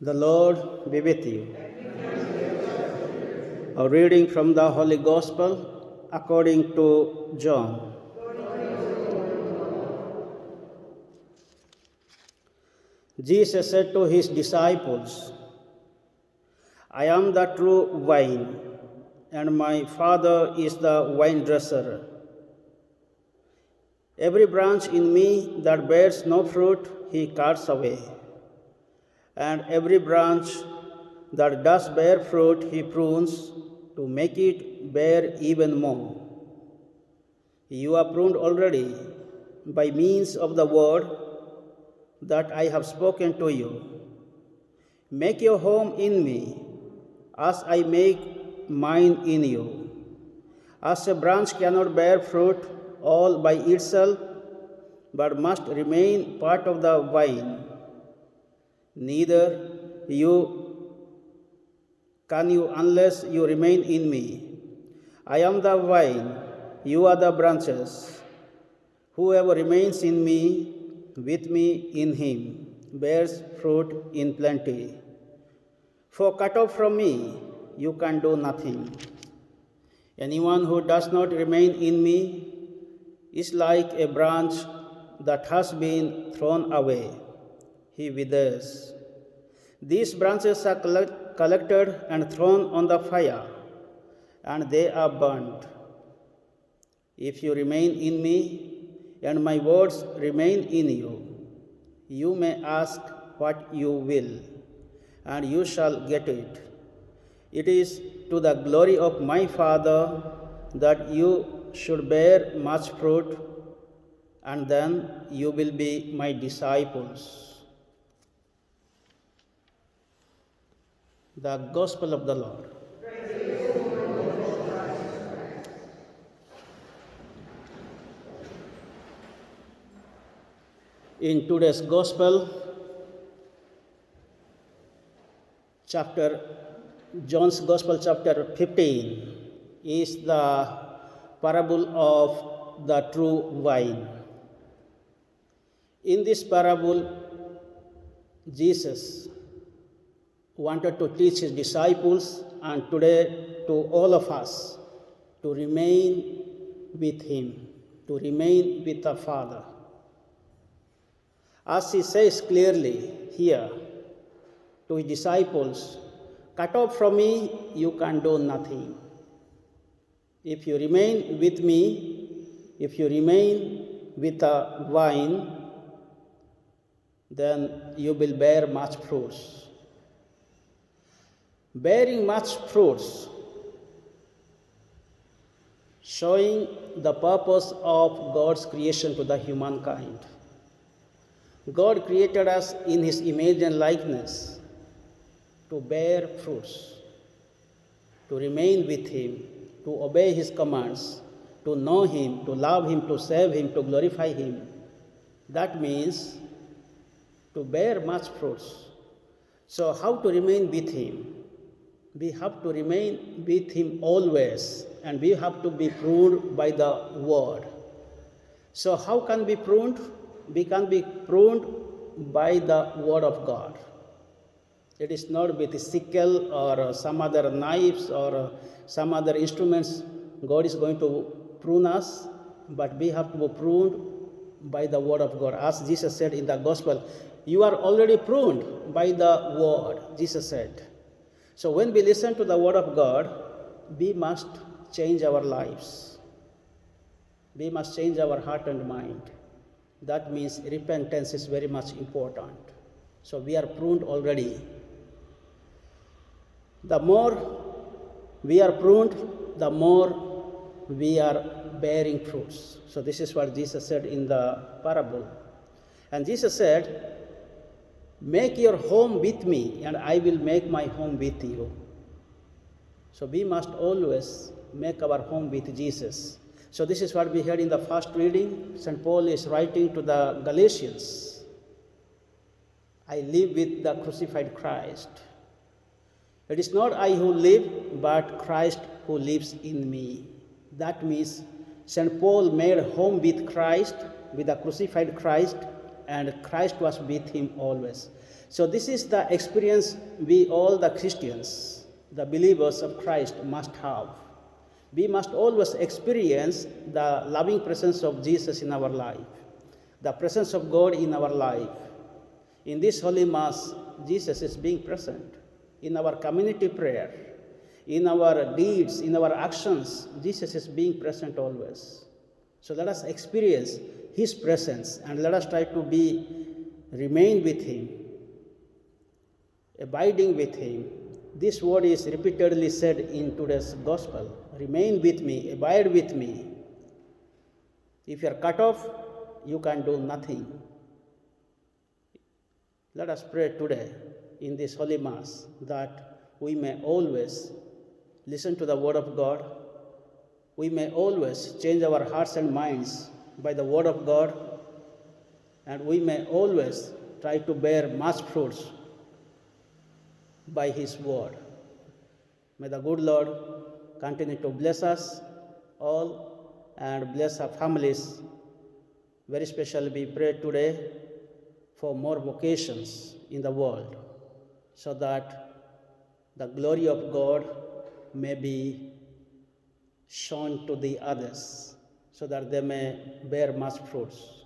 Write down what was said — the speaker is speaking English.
The Lord be with you. A reading from the Holy Gospel according to John. Jesus said to his disciples, I am the true vine, and my Father is the vine dresser. Every branch in me that bears no fruit, he cuts away. And every branch that does bear fruit, he prunes to make it bear even more. You are pruned already by means of the word that I have spoken to you. Make your home in me, as I make mine in you. As a branch cannot bear fruit all by itself, but must remain part of the vine, neither can you unless you remain in me. I am the vine, you are the branches. Whoever remains in me, with me in him, bears fruit in plenty. For cut off from me, you can do nothing. Anyone who does not remain in me is like a branch that has been thrown away. He withers. These branches are collected and thrown on the fire, and they are burnt. If you remain in me, and my words remain in you, you may ask what you will, and you shall get it. It is to the glory of my Father that you should bear much fruit, and then you will be my disciples. The Gospel of the Lord. In today's Gospel, John's Gospel, chapter 15, is the parable of the true vine. In this parable, Jesus wanted to teach his disciples and today to all of us to remain with him, to remain with the Father. As he says clearly here to his disciples, cut off from me, you can do nothing. If you remain with me, if you remain with the vine, then you will bear much fruits. Bearing much fruits, showing the purpose of God's creation to the humankind. God created us in his image and likeness to bear fruits, to remain with him, to obey his commands, to know him, to love him, to serve him, to glorify him. That means to bear much fruits. So how to remain with him? We have to remain with him always, and we have to be pruned by the word. So how can we be pruned? We can be pruned by the word of God. It is not with a sickle or some other knives or some other instruments God is going to prune us, but we have to be pruned by the word of God. As Jesus said in the Gospel, you are already pruned by the word, Jesus said. So when we listen to the word of God, we must change our lives. We must change our heart and mind. That means repentance is very much important. So we are pruned already. The more we are pruned, the more we are bearing fruits. So this is what Jesus said in the parable. And Jesus said, make your home with me, and I will make my home with you. So we must always make our home with Jesus. So this is what we heard in the first reading. St. Paul is writing to the Galatians. I live with the crucified Christ. It is not I who live, but Christ who lives in me. That means St. Paul made home with Christ, with the crucified Christ, and Christ was with him always. So this is the experience we all the Christians, the believers of Christ must have. We must always experience the loving presence of Jesus in our life, the presence of God in our life. In this Holy Mass, Jesus is being present. In our community prayer, in our deeds, in our actions, Jesus is being present always. So let us experience His presence and let us try to remain with Him, abiding with Him. This word is repeatedly said in today's Gospel. Remain with me, abide with me. If you are cut off, you can do nothing. Let us pray today in this Holy Mass that we may always listen to the Word of God. We may always change our hearts and minds by the Word of God, and we may always try to bear much fruits by His Word. May the good Lord continue to bless us all and bless our families. Very specially, we pray today for more vocations in the world so that the glory of God may be shown to the others so that they may bear much fruits.